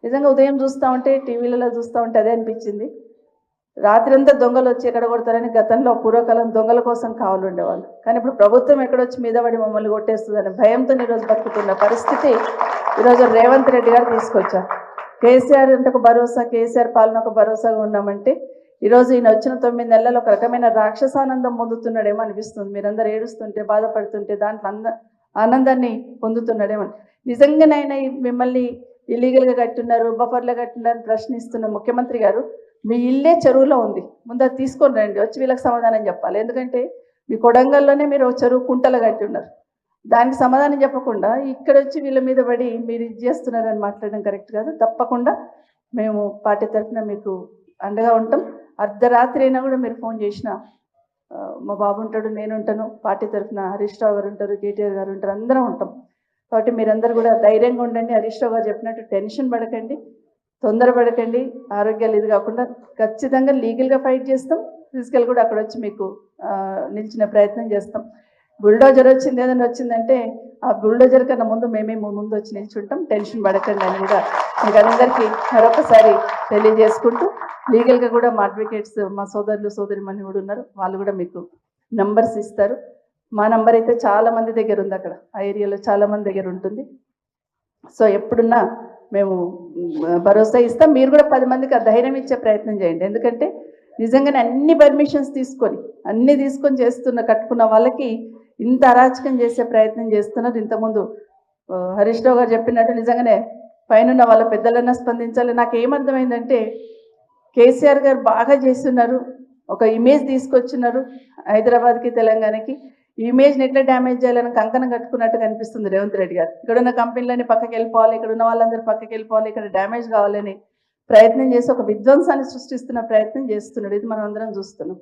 నిజంగా ఉదయం చూస్తా ఉంటే టీవీలలో చూస్తా ఉంటే అదే అనిపించింది. రాత్రంతా దొంగలు వచ్చి ఎక్కడ కొడతారని గతంలో పూర్వకాలం దొంగల కోసం కావలు ఉండేవాళ్ళు. కానీ ఇప్పుడు ప్రభుత్వం ఎక్కడొచ్చి మీద పడి మమ్మల్ని కొట్టేస్తుందనే భయంతో ఈరోజు బతుకుతున్న పరిస్థితి ఈరోజు రేవంత్ రెడ్డి గారు తీసుకొచ్చారు. కేసీఆర్ అంటే ఒక భరోసా, కేసీఆర్ పాలన ఒక భరోసాగా ఉన్నామంటే ఈరోజు ఈయన వచ్చిన 9 నెలల్లో ఒక రకమైన రాక్షసానందం పొందుతున్నాడేమో అనిపిస్తుంది. మీరందరూ ఏడుస్తుంటే బాధపడుతుంటే దాంట్లో ఆనందాన్ని పొందుతున్నాడేమో. నిజంగానైనా మిమ్మల్ని ఇల్లీగల్గా కట్టున్నారు, బఫర్లో కట్టున్నారు ప్రశ్నిస్తున్న ముఖ్యమంత్రి గారు, మీ ఇల్లే చెరువులో ఉంది, ముందు అది తీసుకొని రండి, వచ్చి వీళ్ళకి సమాధానం చెప్పాలి. ఎందుకంటే మీ కొడంగల్లోనే మీరు చెరువు కుంటలు కట్టి ఉన్నారు, దానికి సమాధానం చెప్పకుండా ఇక్కడ వచ్చి వీళ్ళ మీద పడి మీరు ఇది చేస్తున్నారని మాట్లాడడం కరెక్ట్ కాదు. తప్పకుండా మేము పార్టీ తరఫున మీకు అండగా ఉంటాం. అర్ధరాత్రి అయినా కూడా మీరు ఫోన్ చేసినా మా బాబు ఉంటాడు, నేను ఉంటాను, పార్టీ తరఫున హరీష్ రావు గారు ఉంటారు, కేటీఆర్ గారు ఉంటారు, అందరం ఉంటాం. కాబట్టి మీరందరూ కూడా ధైర్యంగా ఉండండి. హరీష్ రావు గారు చెప్పినట్టు టెన్షన్ పడకండి, తొందరపడకండి, ఆరోగ్యాలు ఇది కాకుండా ఖచ్చితంగా లీగల్గా ఫైట్ చేస్తాం, ఫిజికల్ కూడా అక్కడ వచ్చి మీకు నిలిచిన ప్రయత్నం చేస్తాం. బుల్డోజర్ వచ్చింది ఏదైనా వచ్చిందంటే ఆ బుల్డోజర్ కన్నా ముందు మేమే ముందు వచ్చి నిల్చుంటాం, టెన్షన్ పడకండి అని కూడా మీకు అందరికీ మరొకసారి తెలియజేసుకుంటూ, లీగల్గా కూడా మా అడ్వకేట్స్ మా సోదరులు సోదరిమణి కూడా ఉన్నారు, వాళ్ళు కూడా మీకు నంబర్స్ ఇస్తారు. మా నంబర్ అయితే చాలా మంది దగ్గర ఉంది, అక్కడ ఆ ఏరియాలో చాలా మంది దగ్గర ఉంటుంది. సో ఎప్పుడున్నా మేము భరోసా ఇస్తాం. మీరు కూడా 10 మందికి ఆ ధైర్యం ఇచ్చే ప్రయత్నం చేయండి. ఎందుకంటే నిజంగానే అన్ని పర్మిషన్స్ తీసుకొని కట్టుకున్న వాళ్ళకి ఇంత అరాచకం చేసే ప్రయత్నం చేస్తున్నారు. ఇంతకుముందు హరీష్ రావు గారు చెప్పినట్టు నిజంగానే పైన వాళ్ళ పెద్దలన్నా స్పందించాలి. నాకు ఏమర్థమైందంటే కేసీఆర్ గారు బాగా చేస్తున్నారు, ఒక ఇమేజ్ తీసుకొచ్చున్నారు హైదరాబాద్కి తెలంగాణకి. ఈ ఇమేజ్ని ఎట్లా డ్యామేజ్ చేయాలని కంకణం కట్టుకున్నట్టు కనిపిస్తుంది రేవంత్ రెడ్డి గారు. ఇక్కడ ఉన్న కంపెనీలన్నీ పక్కకి వెళ్ళిపోవాలి, ఇక్కడ ఉన్న వాళ్ళందరూ పక్కకి వెళ్ళిపోవాలి, ఇక్కడ డ్యామేజ్ కావాలని ప్రయత్నం చేసి ఒక విధ్వంసాన్ని సృష్టిస్తున్న ప్రయత్నం చేస్తున్నాడు. ఇది మనం అందరం చూస్తున్నాం.